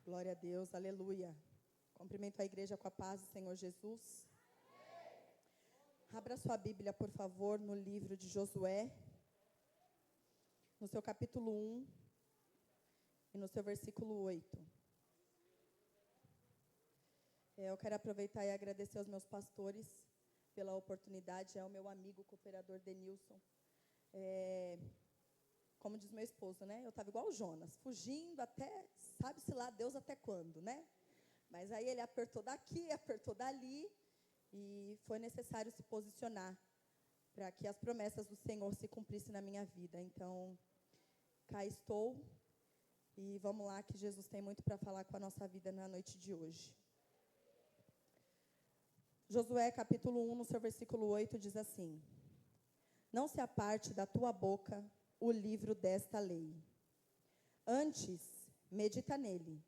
Glória a Deus, aleluia. Cumprimento a igreja com a paz do Senhor Jesus. Abra sua Bíblia, por favor, no livro de Josué, no seu capítulo 1 e no seu versículo 8. Eu quero aproveitar e agradecer aos meus pastores pela oportunidade, ao meu amigo cooperador Denilson. Como diz meu esposo, né? Eu estava igual o Jonas, fugindo até, sabe-se lá Deus até quando, né? Mas aí ele apertou daqui, apertou dali, e foi necessário se posicionar para que as promessas do Senhor se cumprissem na minha vida. Então, cá estou, e vamos lá que Jesus tem muito para falar com a nossa vida na noite de hoje. Josué, capítulo 1, no seu versículo 8, diz assim: Não se aparte da tua boca o livro desta lei. Antes, medita nele,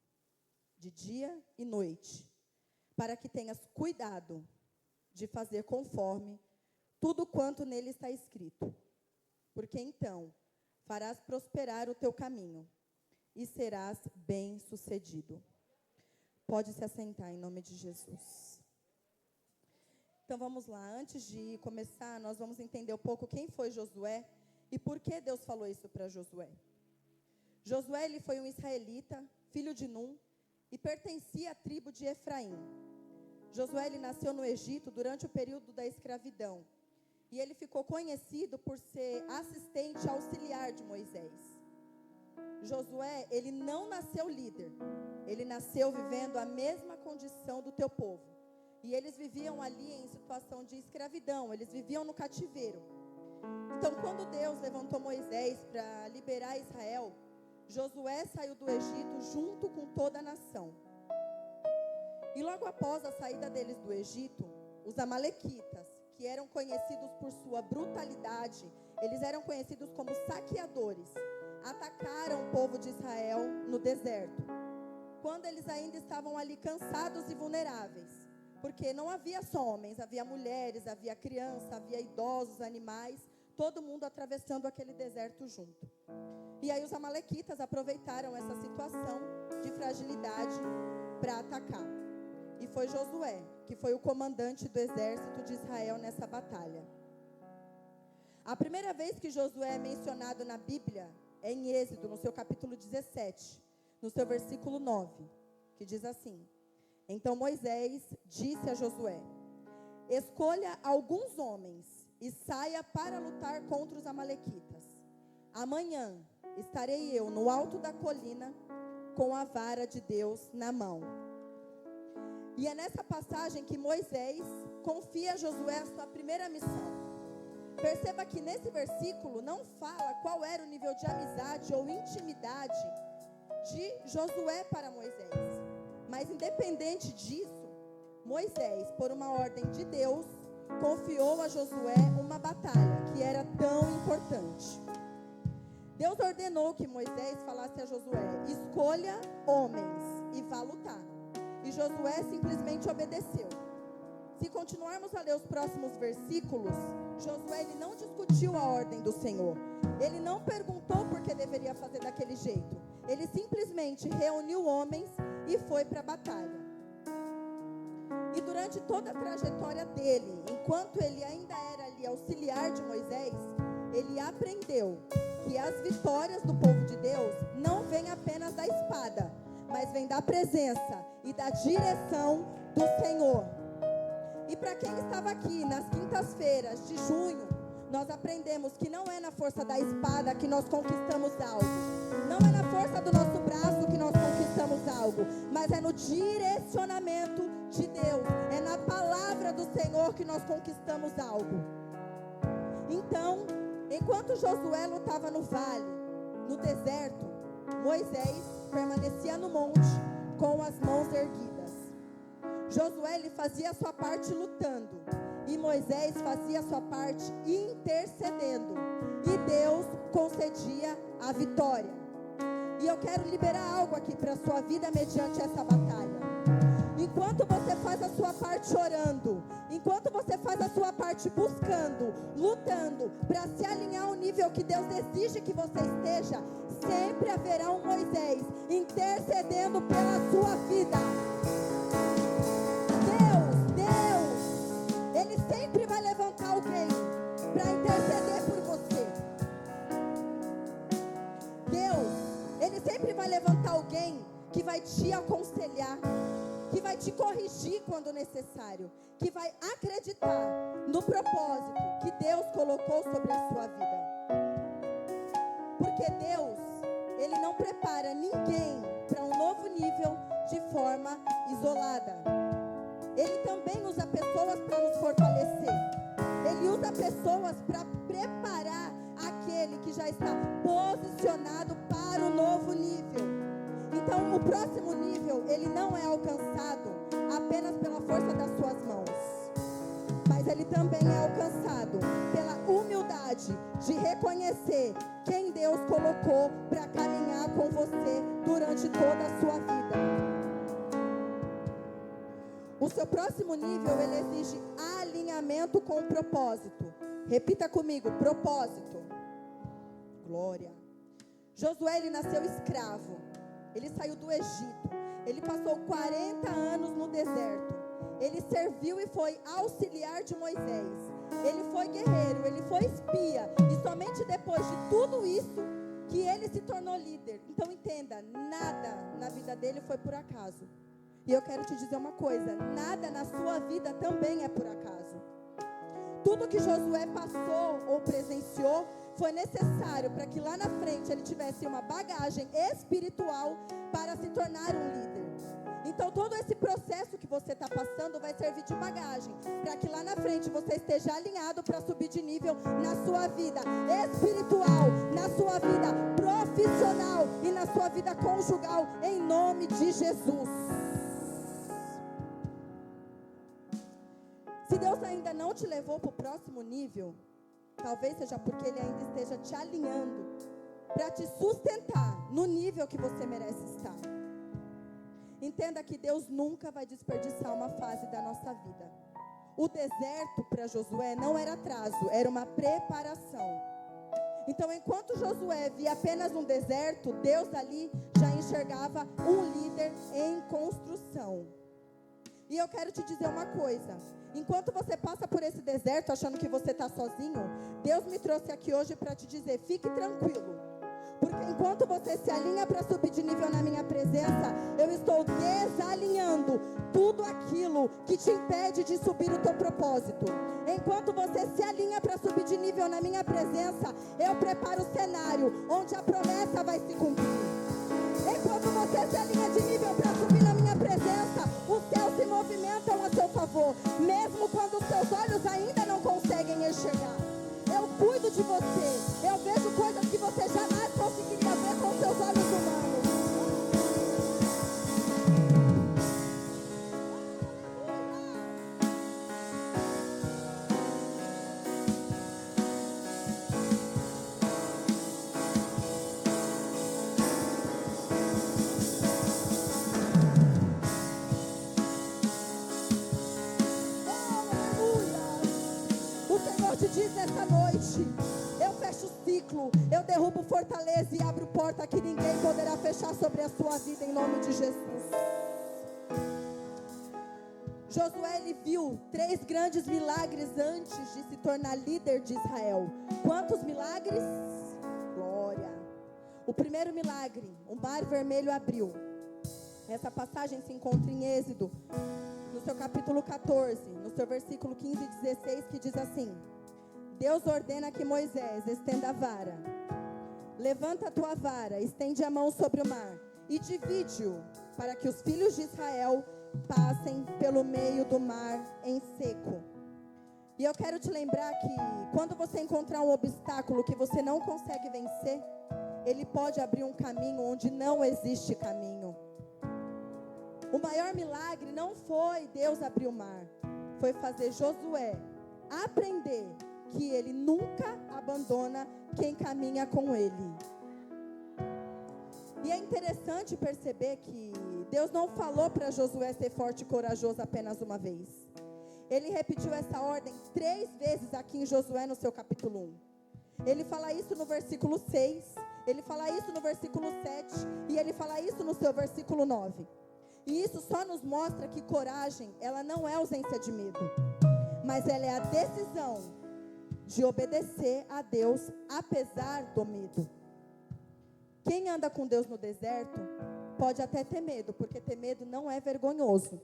de dia e noite, para que tenhas cuidado de fazer conforme tudo quanto nele está escrito. Porque então farás prosperar o teu caminho e serás bem-sucedido. Pode se assentar em nome de Jesus. Então vamos lá, antes de começar, nós vamos entender um pouco quem foi Josué e por que Deus falou isso para Josué. Josué, ele foi um israelita, filho de Num, e pertencia à tribo de Efraim. Josué, ele nasceu no Egito durante o período da escravidão. E ele ficou conhecido por ser assistente auxiliar de Moisés. Josué, ele não nasceu líder. Ele nasceu vivendo a mesma condição do teu povo. E eles viviam ali em situação de escravidão. Eles viviam no cativeiro. Então, quando Deus levantou Moisés para liberar Israel, Josué saiu do Egito junto com toda a nação. E logo após a saída deles do Egito, os amalequitas, que eram conhecidos por sua brutalidade, eles eram conhecidos como saqueadores, atacaram o povo de Israel no deserto, quando eles ainda estavam ali cansados e vulneráveis, porque não havia só homens, havia mulheres, havia crianças, havia idosos, animais, todo mundo atravessando aquele deserto junto. E aí os amalequitas aproveitaram essa situação de fragilidade para atacar. E foi Josué, que foi o comandante do exército de Israel nessa batalha. A primeira vez que Josué é mencionado na Bíblia é em Êxodo, no seu capítulo 17, no seu versículo 9, que diz assim: Então Moisés disse a Josué: Escolha alguns homens e saia para lutar contra os amalequitas. Amanhã estarei eu no alto da colina com a vara de Deus na mão. E é nessa passagem que Moisés confia a Josué a sua primeira missão. Perceba que nesse versículo não fala qual era o nível de amizade ou intimidade de Josué para Moisés. Mas independente disso, Moisés, por uma ordem de Deus, confiou a Josué uma batalha que era tão importante. Deus ordenou que Moisés falasse a Josué: escolha homens e vá lutar. E Josué simplesmente obedeceu. Se continuarmos a ler os próximos versículos, Josué, ele não discutiu a ordem do Senhor. Ele não perguntou por que deveria fazer daquele jeito. Ele simplesmente reuniu homens e foi para a batalha. E durante toda a trajetória dele, enquanto ele ainda era ali auxiliar de Moisés, ele aprendeu que as vitórias do povo de Deus não vêm apenas da espada, mas vêm da presença e da direção do Senhor. E para quem estava aqui nas quintas-feiras de junho, nós aprendemos que não é na força da espada que nós conquistamos algo. Não é na força do nosso braço que nós conquistamos algo, mas é no direcionamento de Deus. É na palavra do Senhor que nós conquistamos algo. Então, enquanto Josué lutava no vale, no deserto, Moisés permanecia no monte com as mãos erguidas. Josué, ele fazia a sua parte lutando, e Moisés fazia a sua parte intercedendo, e Deus concedia a vitória. E eu quero liberar algo aqui para a sua vida mediante essa batalha. Enquanto você faz a sua parte orando, enquanto você faz a sua parte buscando, lutando para se alinhar ao nível que Deus exige que você esteja, sempre haverá um Moisés intercedendo pela sua vida. Deus, Ele sempre vai levantar alguém para interceder por você. Deus, Ele sempre vai levantar alguém que vai te aconselhar, que vai te corrigir quando necessário, que vai acreditar no propósito que Deus colocou sobre a sua vida. Porque Deus, Ele não prepara ninguém para um novo nível de forma isolada. Ele também usa pessoas para nos fortalecer. Ele usa pessoas para preparar aquele que já está posicionado para o novo nível. Então, o próximo nível, ele não é alcançado apenas pela força das suas mãos, mas ele também é alcançado pela humildade de reconhecer quem Deus colocou para caminhar com você durante toda a sua vida. O seu próximo nível, ele exige alinhamento com o propósito. Repita comigo, propósito. Glória. Josué, ele nasceu escravo. Ele saiu do Egito. Ele passou 40 anos no deserto. Ele serviu e foi auxiliar de Moisés. Ele foi guerreiro, ele foi espia. E somente depois de tudo isso que ele se tornou líder. Então entenda, nada na vida dele foi por acaso. E eu quero te dizer uma coisa, nada na sua vida também é por acaso. Tudo que Josué passou ou presenciou foi necessário para que lá na frente ele tivesse uma bagagem espiritual para se tornar um líder. Então todo esse processo que você está passando vai servir de bagagem para que lá na frente você esteja alinhado para subir de nível na sua vida espiritual, na sua vida profissional e na sua vida conjugal, em nome de Jesus. Se Deus ainda não te levou para o próximo nível, talvez seja porque Ele ainda esteja te alinhando para te sustentar no nível que você merece estar. Entenda que Deus nunca vai desperdiçar uma fase da nossa vida. O deserto para Josué não era atraso, era uma preparação. Então, enquanto Josué via apenas um deserto, Deus ali já enxergava um líder em construção. E eu quero te dizer uma coisa. Enquanto você passa por esse deserto achando que você está sozinho, Deus me trouxe aqui hoje para te dizer, fique tranquilo. Porque enquanto você se alinha para subir de nível na minha presença, eu estou desalinhando tudo aquilo que te impede de subir o teu propósito. Enquanto você se alinha para subir de nível na minha presença, eu preparo o cenário onde a promessa vai se cumprir. Enquanto você se alinha de nível para subir na minha presença, os céus se movimentam a seu favor, mesmo quando os seus olhos ainda não conseguem enxergar. Eu cuido de você, eu vejo coisas que você jamais conseguiria ver com seus olhos humanos. Diz nessa noite, eu fecho o ciclo, eu derrubo fortaleza e abro porta que ninguém poderá fechar sobre a sua vida em nome de Jesus. Josué, ele viu 3 grandes milagres antes de se tornar líder de Israel. Quantos milagres? Glória. O primeiro milagre, o mar vermelho abriu. Essa passagem se encontra em Êxodo, no seu capítulo 14, no seu versículo 15 e 16, que diz assim: Deus ordena que Moisés estenda a vara. Levanta a tua vara, estende a mão sobre o mar e divide-o, para que os filhos de Israel passem pelo meio do mar em seco. E eu quero te lembrar que quando você encontrar um obstáculo que você não consegue vencer, ele pode abrir um caminho onde não existe caminho. O maior milagre não foi Deus abrir o mar, foi fazer Josué aprender que ele nunca abandona quem caminha com ele. E é interessante perceber que Deus não falou para Josué ser forte e corajoso apenas uma vez. Ele repetiu essa ordem 3 vezes aqui em Josué no seu capítulo 1. Ele fala isso no versículo 6 Ele fala isso no versículo 7 e ele fala isso no seu versículo 9. E isso só nos mostra que coragem, ela não é ausência de medo, mas ela é a decisão de obedecer a Deus apesar do medo. Quem anda com Deus no deserto pode até ter medo, porque ter medo não é vergonhoso.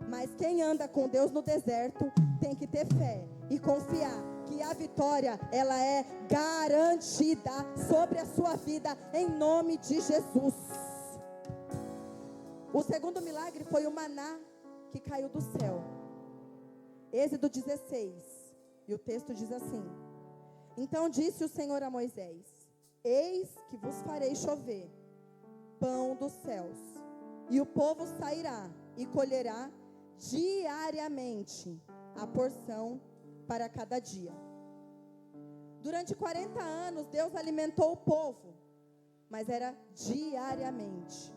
Mas quem anda com Deus no deserto tem que ter fé e confiar que a vitória, ela é garantida sobre a sua vida, em nome de Jesus. O segundo milagre foi o maná que caiu do céu. Êxodo 16, e o texto diz assim: então disse o Senhor a Moisés: eis que vos farei chover pão dos céus, e o povo sairá e colherá diariamente a porção para cada dia. Durante 40 anos Deus alimentou o povo, mas era diariamente.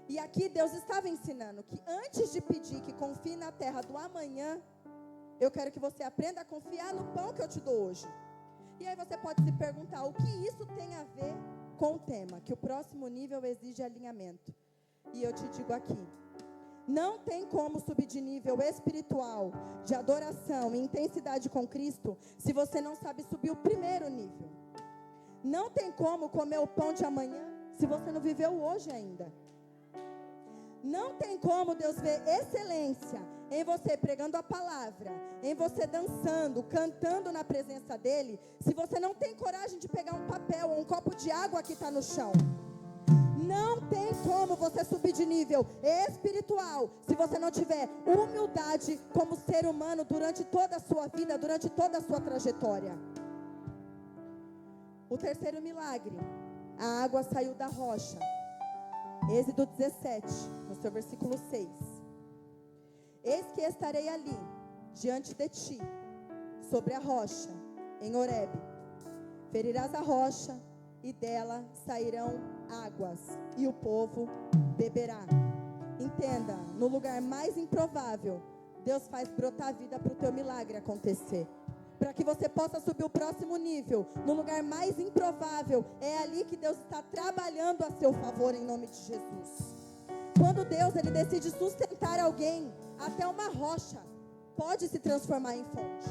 E aqui Deus estava ensinando que antes de pedir que confie na terra do amanhã, eu quero que você aprenda a confiar no pão que eu te dou hoje. E aí você pode se perguntar, o que isso tem a ver com o tema? Que o próximo nível exige alinhamento. E eu te digo aqui, não tem como subir de nível espiritual, de adoração e intensidade com Cristo, se você não sabe subir o primeiro nível. Não tem como comer o pão de amanhã, se você não viveu hoje ainda. Não tem como Deus ver excelência em você pregando a palavra, em você dançando, cantando na presença dEle, se você não tem coragem de pegar um papel ou um copo de água que está no chão. Não tem como você subir de nível espiritual se você não tiver humildade como ser humano durante toda a sua vida, durante toda a sua trajetória. O terceiro milagre, a água saiu da rocha. Êxodo 17, no seu versículo 6. Eis que estarei ali, diante de ti, sobre a rocha, em Horebe. Ferirás a rocha, e dela sairão águas, e o povo beberá. Entenda, no lugar mais improvável, Deus faz brotar a vida para o teu milagre acontecer. Para que você possa subir o próximo nível, no lugar mais improvável, é ali que Deus está trabalhando a seu favor, em nome de Jesus. Quando Deus, Ele decide sustentar alguém, até uma rocha pode se transformar em fonte.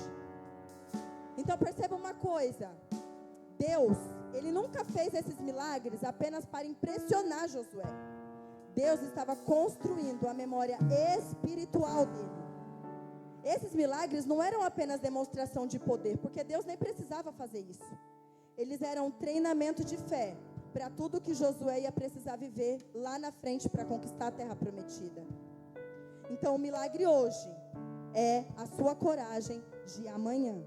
Então perceba uma coisa, Deus, Ele nunca fez esses milagres apenas para impressionar Josué. Deus estava construindo a memória espiritual dele. Esses milagres não eram apenas demonstração de poder, porque Deus nem precisava fazer isso. Eles eram um treinamento de fé para tudo que Josué ia precisar viver lá na frente para conquistar a terra prometida. Então o milagre hoje é a sua coragem de amanhã.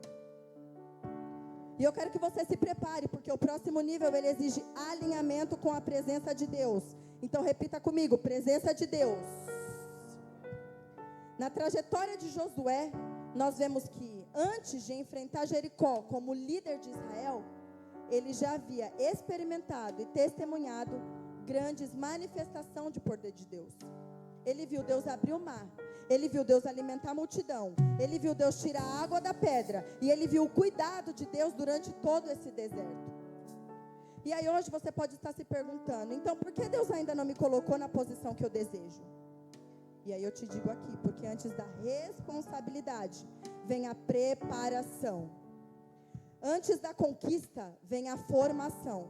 E eu quero que você se prepare, porque o próximo nível ele exige alinhamento com a presença de Deus. Então repita comigo, presença de Deus. Na trajetória de Josué, nós vemos que antes de enfrentar Jericó como líder de Israel, ele já havia experimentado e testemunhado grandes manifestações de poder de Deus. Ele viu Deus abrir o mar, ele viu Deus alimentar a multidão, ele viu Deus tirar a água da pedra, e ele viu o cuidado de Deus durante todo esse deserto. E aí hoje você pode estar se perguntando, então por que Deus ainda não me colocou na posição que eu desejo? E aí eu te digo aqui, porque antes da responsabilidade vem a preparação. Antes da conquista vem a formação.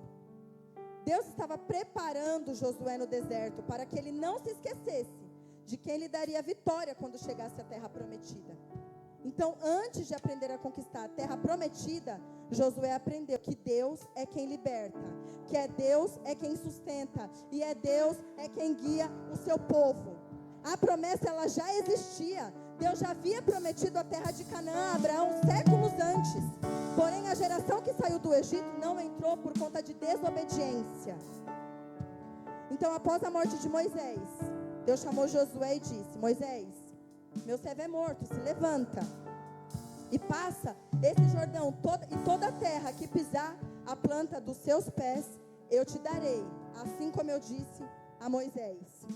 Deus estava preparando Josué no deserto para que ele não se esquecesse de quem lhe daria vitória quando chegasse à terra prometida. Então, antes de aprender a conquistar a terra prometida, Josué aprendeu que Deus é quem liberta, que Deus é quem sustenta, e Deus é quem guia o seu povo. A promessa ela já existia. Deus já havia prometido a terra de Canaã a Abraão séculos antes. Porém, a geração que saiu do Egito não entrou por conta de desobediência. Então, após a morte de Moisés, Deus chamou Josué e disse: Moisés, meu servo é morto, se levanta e passa esse Jordão e toda a terra que pisar a planta dos seus pés, eu te darei, assim como eu disse a Moisés.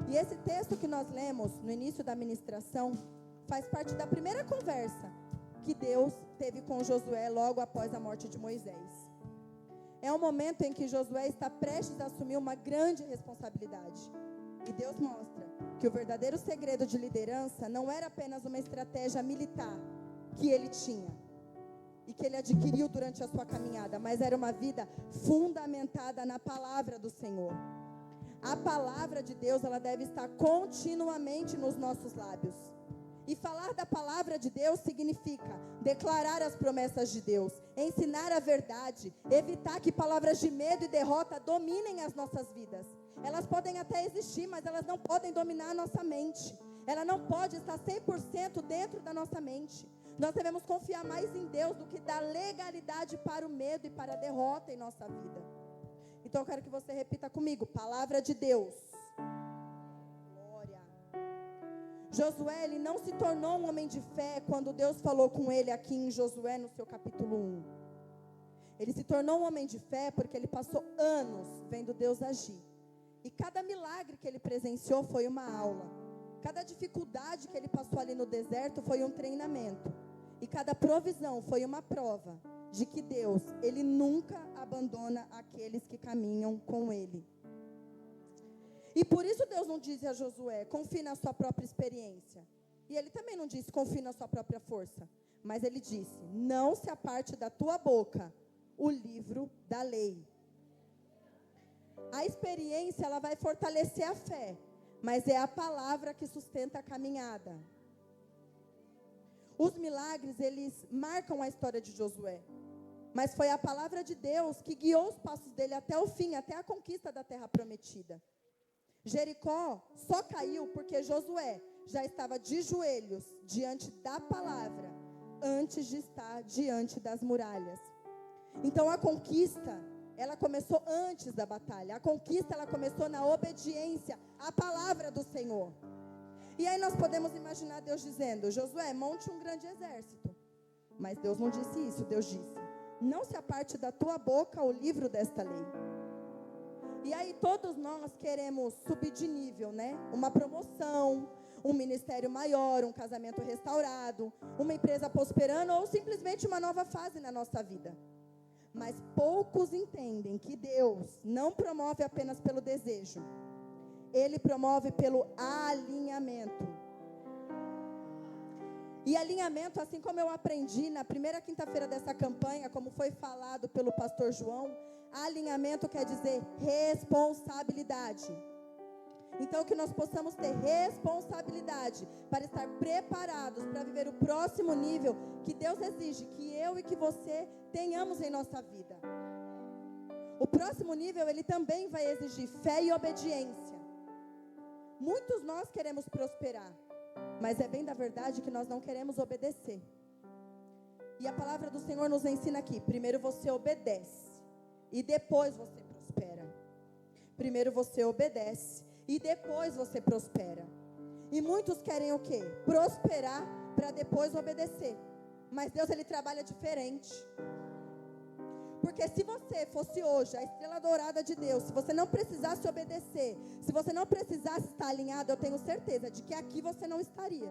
E esse texto que nós lemos no início da ministração faz parte da primeira conversa que Deus teve com Josué logo após a morte de Moisés. É um momento em que Josué está prestes a assumir uma grande responsabilidade. E Deus mostra que o verdadeiro segredo de liderança não era apenas uma estratégia militar que ele tinha e que ele adquiriu durante a sua caminhada, mas era uma vida fundamentada na palavra do Senhor. A palavra de Deus, ela deve estar continuamente nos nossos lábios. E falar da palavra de Deus significa declarar as promessas de Deus, ensinar a verdade, evitar que palavras de medo e derrota dominem as nossas vidas. Elas podem até existir, mas elas não podem dominar a nossa mente. Ela não pode estar 100% dentro da nossa mente. Nós devemos confiar mais em Deus do que dar legalidade para o medo e para a derrota em nossa vida. Então eu quero que você repita comigo: palavra de Deus. Glória. Josué, ele não se tornou um homem de fé quando Deus falou com ele aqui em Josué, no seu capítulo 1. Ele se tornou um homem de fé porque ele passou anos vendo Deus agir. E cada milagre que ele presenciou foi uma aula. Cada dificuldade que ele passou ali no deserto foi um treinamento. E cada provisão foi uma prova de que Deus, ele nunca abandona aqueles que caminham com ele. E por isso Deus não disse a Josué: confie na sua própria experiência. E ele também não disse: confie na sua própria força. Mas ele disse: não se aparte da tua boca o livro da lei. A experiência, ela vai fortalecer a fé, mas é a palavra que sustenta a caminhada. Os milagres, eles marcam a história de Josué. Mas foi a palavra de Deus que guiou os passos dele até o fim, até a conquista da terra prometida. Jericó só caiu porque Josué já estava de joelhos diante da palavra, antes de estar diante das muralhas. Então a conquista, ela começou antes da batalha. A conquista, ela começou na obediência à palavra do Senhor. E aí nós podemos imaginar Deus dizendo: Josué, monte um grande exército. Mas Deus não disse isso. Deus disse: não se aparte da tua boca o livro desta lei. E aí todos nós queremos subir de nível, né? Uma promoção, um ministério maior, um casamento restaurado, uma empresa prosperando ou simplesmente uma nova fase na nossa vida. Mas poucos entendem que Deus não promove apenas pelo desejo. Ele promove pelo alinhamento. E alinhamento, assim como eu aprendi na primeira quinta-feira dessa campanha, como foi falado pelo pastor João, alinhamento quer dizer responsabilidade. Então que nós possamos ter responsabilidade para estar preparados para viver o próximo nível que Deus exige que eu e que você tenhamos em nossa vida. O próximo nível, ele também vai exigir fé e obediência. Muitos nós queremos prosperar, mas é bem da verdade que nós não queremos obedecer. E a palavra do Senhor nos ensina aqui: primeiro você obedece e depois você prospera. Primeiro você obedece e depois você prospera. E muitos querem o quê? Prosperar para depois obedecer. Mas Deus, ele trabalha diferente. Porque se você fosse hoje a estrela dourada de Deus, se você não precisasse obedecer, se você não precisasse estar alinhado, eu tenho certeza de que aqui você não estaria.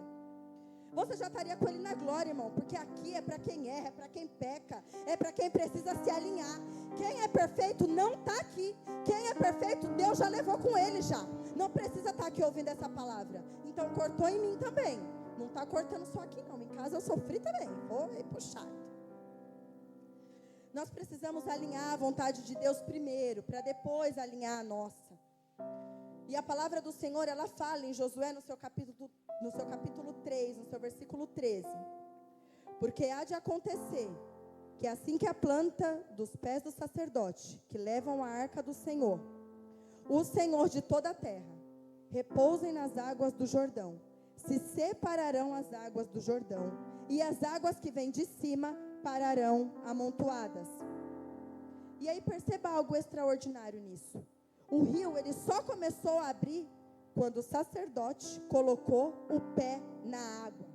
Você já estaria com ele na glória, irmão. Porque aqui é para quem erra, é para quem peca, é para quem precisa se alinhar. Quem é perfeito não está aqui. Quem é perfeito, Deus já levou com ele já. Não precisa estar aqui ouvindo essa palavra. Então cortou em mim também. Não está cortando só aqui não. Em casa eu sofri também. Foi puxado. Nós precisamos alinhar a vontade de Deus primeiro, para depois alinhar a nossa. E a palavra do Senhor, ela fala em Josué no seu capítulo 3, no seu versículo 13. Porque há de acontecer que assim que a planta dos pés do sacerdote, que levam a arca do Senhor, o Senhor de toda a terra, repousem nas águas do Jordão, se separarão as águas do Jordão, e as águas que vêm de cima pararão amontoadas. E aí perceba algo extraordinário nisso. O rio, ele só começou a abrir quando o sacerdote colocou o pé na água.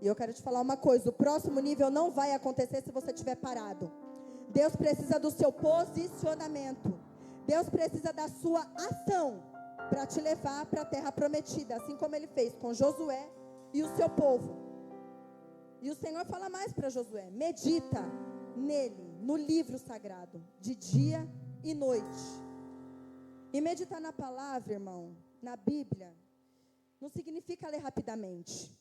E eu quero te falar uma coisa: o próximo nível não vai acontecer se você estiver parado. Deus precisa do seu posicionamento. Deus precisa da sua ação para te levar para a terra prometida, assim como ele fez com Josué e o seu povo. E o Senhor fala mais para Josué: medita nele, no livro sagrado, de dia e noite. E meditar na palavra, irmão, na Bíblia, não significa ler rapidamente.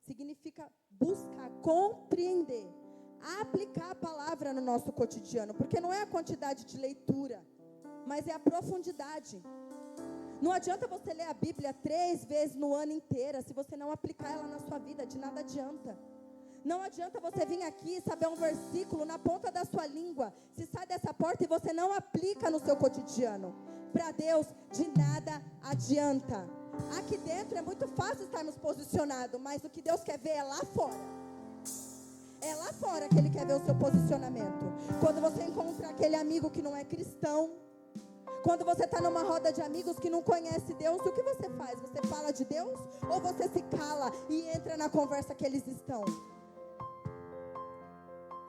Significa buscar, compreender, aplicar a palavra no nosso cotidiano. Porque não é a quantidade de leitura, mas é a profundidade. Não adianta você ler a Bíblia 3 vezes no ano inteiro, se você não aplicar ela na sua vida, de nada adianta. Não adianta você vir aqui e saber um versículo na ponta da sua língua, se sai dessa porta e você não aplica no seu cotidiano. Para Deus, de nada adianta. Aqui dentro é muito fácil estarmos posicionados, mas o que Deus quer ver é lá fora. É lá fora que Ele quer ver o seu posicionamento. Quando você encontra aquele amigo que não é cristão, quando você está numa roda de amigos que não conhece Deus, o que você faz? Você fala de Deus? Ou você se cala e entra na conversa que eles estão?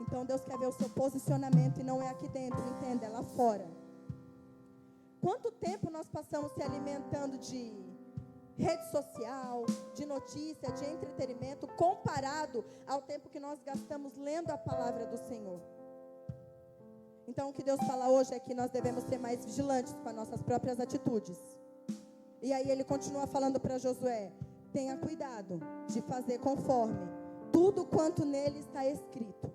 Então Deus quer ver o seu posicionamento e não é aqui dentro, entenda, é lá fora. Quanto tempo nós passamos se alimentando de rede social, de notícia, de entretenimento, comparado ao tempo que nós gastamos lendo a palavra do Senhor? Então o que Deus fala hoje é que nós devemos ser mais vigilantes com as nossas próprias atitudes. E aí Ele continua falando para Josué: tenha cuidado de fazer conforme tudo quanto nele está escrito.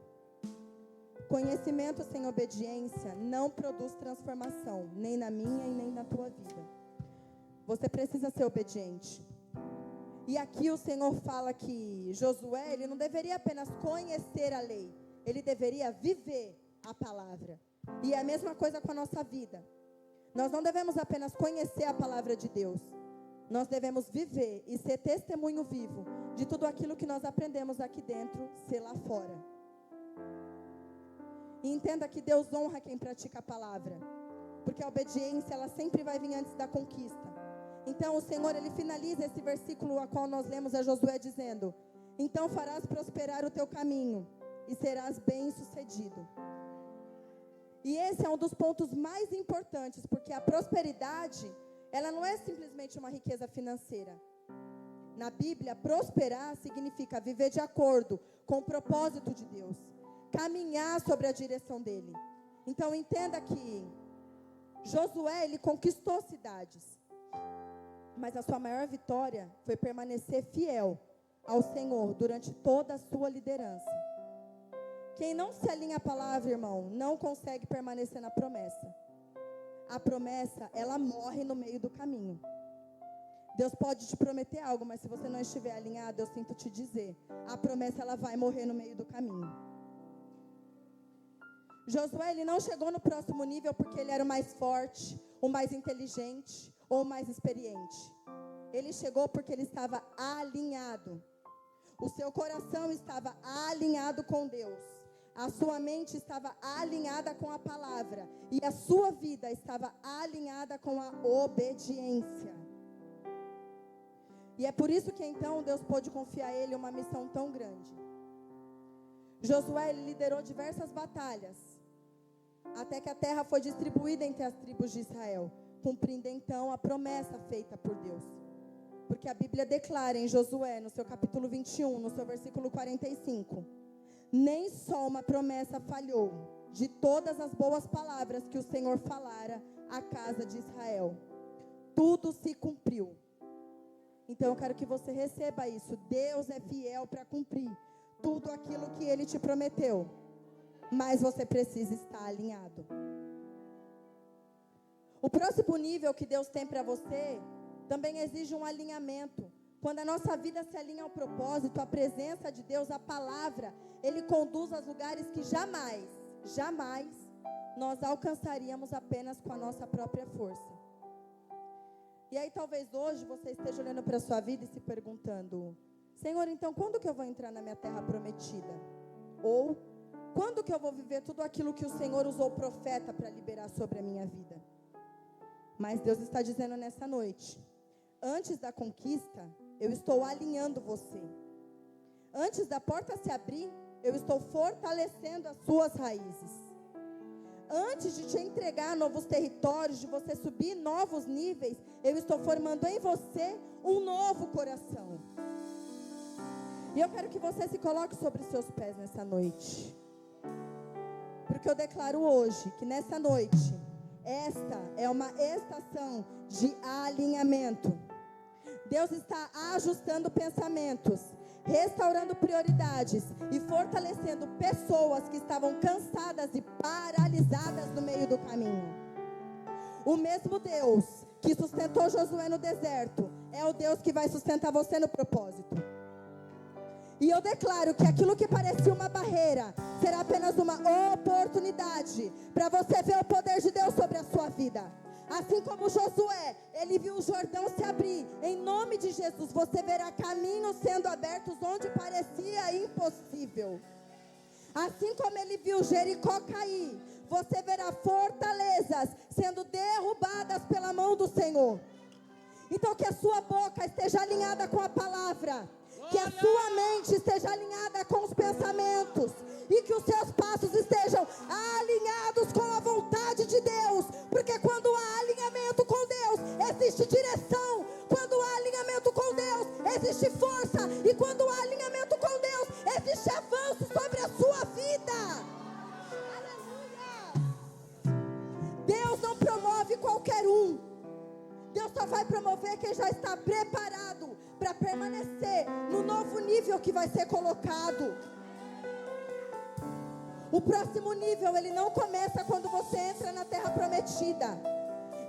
Conhecimento sem obediência não produz transformação, nem na minha e nem na tua vida. Você precisa ser obediente. E aqui o Senhor fala que Josué, ele não deveria apenas conhecer a lei, ele deveria viver a palavra. E é a mesma coisa com a nossa vida. Nós não devemos apenas conhecer a palavra de Deus, nós devemos viver e ser testemunho vivo de tudo aquilo que nós aprendemos aqui dentro, ser lá fora. E entenda que Deus honra quem pratica a palavra, porque a obediência, ela sempre vai vir antes da conquista. Então o Senhor, Ele finaliza esse versículo a qual nós lemos a Josué dizendo: então farás prosperar o teu caminho e serás bem-sucedido. E esse é um dos pontos mais importantes, porque a prosperidade, ela não é simplesmente uma riqueza financeira. Na Bíblia, prosperar significa viver de acordo com o propósito de Deus, caminhar sobre a direção dele. Então entenda que Josué, ele conquistou cidades, mas a sua maior vitória foi permanecer fiel ao Senhor durante toda a sua liderança. Quem não se alinha à palavra, irmão, não consegue permanecer na promessa. A promessa, ela morre no meio do caminho. Deus pode te prometer algo, mas se você não estiver alinhado, eu sinto te dizer, a promessa, ela vai morrer no meio do caminho. Josué, ele não chegou no próximo nível porque ele era o mais forte, o mais inteligente ou o mais experiente. Ele chegou porque ele estava alinhado. O seu coração estava alinhado com Deus. A sua mente estava alinhada com a palavra. E a sua vida estava alinhada com a obediência. E é por isso que então Deus pôde confiar a ele uma missão tão grande. Josué, ele liderou diversas batalhas, até que a terra foi distribuída entre as tribos de Israel, cumprindo então a promessa feita por Deus. Porque a Bíblia declara em Josué, no seu capítulo 21, no seu versículo 45, nem só uma promessa falhou de todas as boas palavras que o Senhor falara à casa de Israel. Tudo se cumpriu. Então eu quero que você receba isso. Deus é fiel para cumprir tudo aquilo que Ele te prometeu. Mas você precisa estar alinhado. O próximo nível que Deus tem para você também exige um alinhamento. Quando a nossa vida se alinha ao propósito, a presença de Deus, a palavra, Ele conduz aos lugares que jamais nós alcançaríamos apenas com a nossa própria força. E aí talvez hoje você esteja olhando para a sua vida e se perguntando: Senhor, então quando que eu vou entrar na minha terra prometida? Ou quando que eu vou viver tudo aquilo que o Senhor usou o profeta para liberar sobre a minha vida? Mas Deus está dizendo nessa noite: antes da conquista, eu estou alinhando você. Antes da porta se abrir, eu estou fortalecendo as suas raízes. Antes de te entregar novos territórios, de você subir novos níveis, eu estou formando em você um novo coração. E eu quero que você se coloque sobre os seus pés nessa noite. Porque eu declaro hoje que nessa noite, esta é uma estação de alinhamento. Deus está ajustando pensamentos, restaurando prioridades e fortalecendo pessoas que estavam cansadas e paralisadas no meio do caminho. O mesmo Deus que sustentou Josué no deserto é o Deus que vai sustentar você no propósito. E eu declaro que aquilo que parecia uma barreira será apenas uma oportunidade para você ver o poder de Deus sobre a sua vida. Assim como Josué, ele viu o Jordão se abrir. Em nome de Jesus, você verá caminhos sendo abertos onde parecia impossível. Assim como ele viu Jericó cair, você verá fortalezas sendo derrubadas pela mão do Senhor. Então que a sua boca esteja alinhada com a palavra, que a sua mente esteja alinhada com os pensamentos, e que os seus passos estejam alinhados com a vontade de Deus. Porque quando há alinhamento com Deus, existe direção. Quando há alinhamento com Deus, existe força. E quando há alinhamento com Deus, existe avanço sobre a sua vida. Aleluia! Deus não promove qualquer um. Deus só vai promover quem já está preparado para permanecer no novo nível que vai ser colocado. O próximo nível, ele não começa quando você entra na terra prometida.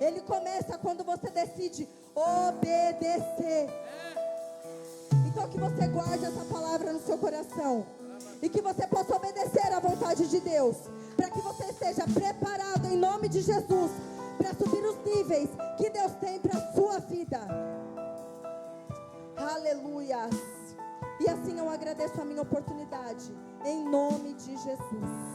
Ele começa quando você decide obedecer. Então que você guarde essa palavra no seu coração. E que você possa obedecer à vontade de Deus. Para que você esteja preparado em nome de Jesus para subir os níveis que Deus tem para a sua vida. Aleluia. E assim eu agradeço a minha oportunidade, em nome de Jesus.